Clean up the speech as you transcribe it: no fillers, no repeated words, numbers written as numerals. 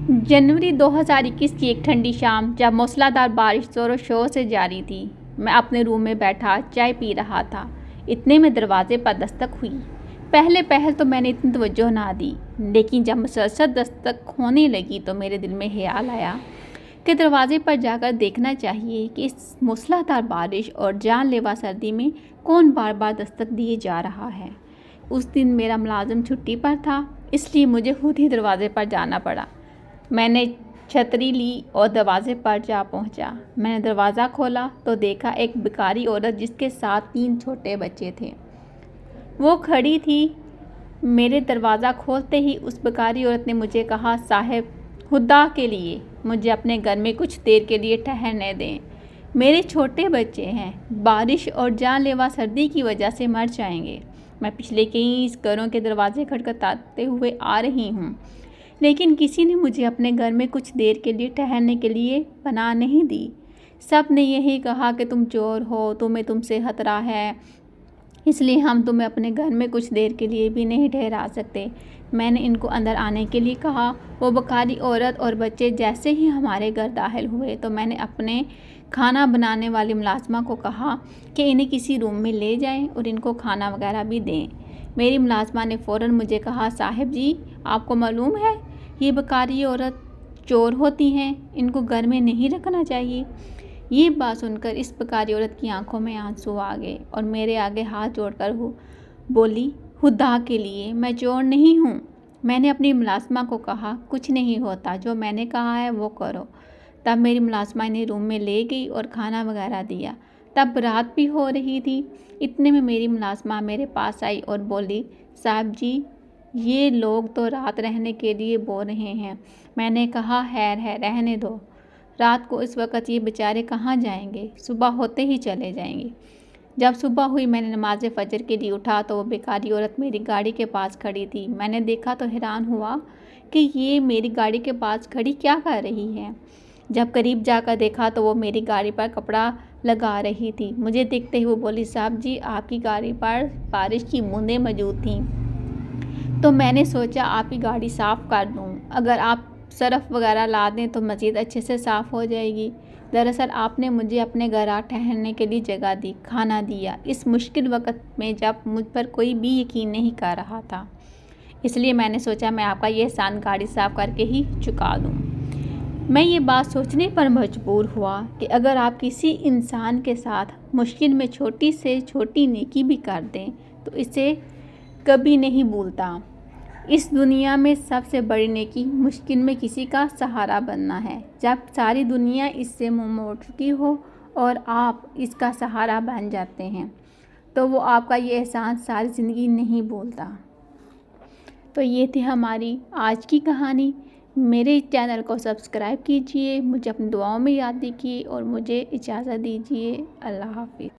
जनवरी 2021 की एक ठंडी शाम जब मूसलाधार बारिश ज़ोरों शोर से जारी थी। मैं अपने रूम में बैठा चाय पी रहा था। इतने में दरवाजे पर दस्तक हुई। पहल तो मैंने इतनी तवज्जो ना दी, लेकिन जब मुसलसल दस्तक होने लगी तो मेरे दिल में ख्याल आया कि दरवाजे पर जाकर देखना चाहिए कि इस मूसलाधार बारिश और जानलेवा सर्दी में कौन बार बार दस्तक दिए जा रहा है। उस दिन मेरा मुलाजिम छुट्टी पर था, इसलिए मुझे खुद ही दरवाजे पर जाना पड़ा। मैंने छतरी ली और दरवाजे पर जा पहुंचा। मैंने दरवाज़ा खोला तो देखा एक भिखारी औरत जिसके साथ 3 छोटे बच्चे थे, वो खड़ी थी। मेरे दरवाज़ा खोलते ही उस भिखारी औरत ने मुझे कहा, साहब, खुदा के लिए मुझे अपने घर में कुछ देर के लिए ठहरने दें। मेरे छोटे बच्चे हैं, बारिश और जानलेवा सर्दी की वजह से मर जाएंगे। मैं पिछले कई घरों के दरवाजे खटखटाते हुए आ रही हूँ, लेकिन किसी ने मुझे अपने घर में कुछ देर के लिए ठहरने के लिए पनाह नहीं दी। सब ने यही कहा कि तुम चोर हो, तुम्हें तुमसे खतरा है, इसलिए हम तुम्हें अपने घर में कुछ देर के लिए भी नहीं ठहरा सकते। मैंने इनको अंदर आने के लिए कहा। वो भिखारी औरत और बच्चे जैसे ही हमारे घर दाखिल हुए तो मैंने अपने खाना बनाने वाली मुलाजमा को कहा कि इन्हें किसी रूम में ले जाएं और इनको खाना वगैरह भी दें। मेरी मुलाजमा ने फ़ौरन मुझे कहा, साहिब जी, आपको मालूम है ये भिखारी औरत चोर होती हैं, इनको घर में नहीं रखना चाहिए। ये बात सुनकर इस भिखारी औरत की आंखों में आंसू आ गए और मेरे आगे हाथ जोड़कर बोली, खुदा के लिए मैं चोर नहीं हूँ। मैंने अपनी मुलाजमा को कहा, कुछ नहीं होता, जो मैंने कहा है वो करो। तब मेरी मुलाजमा इन्हें रूम में ले गई और खाना वगैरह दिया। तब रात भी हो रही थी। इतने में मेरी मुलाजमा मेरे पास आई और बोली, साहब जी, ये लोग तो रात रहने के लिए बोल रहे हैं। मैंने कहा, खैर है, रहने दो। रात को इस वक्त ये बेचारे कहाँ जाएंगे, सुबह होते ही चले जाएंगे। जब सुबह हुई मैंने नमाज फजर के लिए उठा तो वो भिखारी औरत मेरी गाड़ी के पास खड़ी थी। मैंने देखा तो हैरान हुआ कि ये मेरी गाड़ी के पास खड़ी क्या कर रही है। जब करीब जाकर देखा तो वो मेरी गाड़ी पर कपड़ा लगा रही थी। मुझे देखते ही वो बोली, साहब जी, आपकी गाड़ी पर बारिश की बूंदें मौजूद थीं, तो मैंने सोचा आपकी गाड़ी साफ़ कर दूं। अगर आप सरफ़ वगैरह ला दें तो मज़ीद अच्छे से साफ़ हो जाएगी। दरअसल आपने मुझे अपने घर आ ठहरने के लिए जगह दी, खाना दिया, इस मुश्किल वक्त में जब मुझ पर कोई भी यकीन नहीं कर रहा था। इसलिए मैंने सोचा मैं आपका ये एहसान गाड़ी साफ़ करके ही चुका दूं। मैं ये बात सोचने पर मजबूर हुआ कि अगर आप किसी इंसान के साथ मुश्किल में छोटी से छोटी नेकी भी कर दें तो इसे कभी नहीं भूलता। इस दुनिया में सबसे बड़ी नेकी मुश्किल में किसी का सहारा बनना है। जब सारी दुनिया इससे मुंह मोड़ चुकी हो और आप इसका सहारा बन जाते हैं तो वो आपका ये एहसान सारी ज़िंदगी नहीं भूलता। तो ये थी हमारी आज की कहानी। मेरे चैनल को सब्सक्राइब कीजिए, मुझे अपनी दुआओं में याद रखिए और मुझे इजाज़त दीजिए। अल्लाह हाफ़िज़।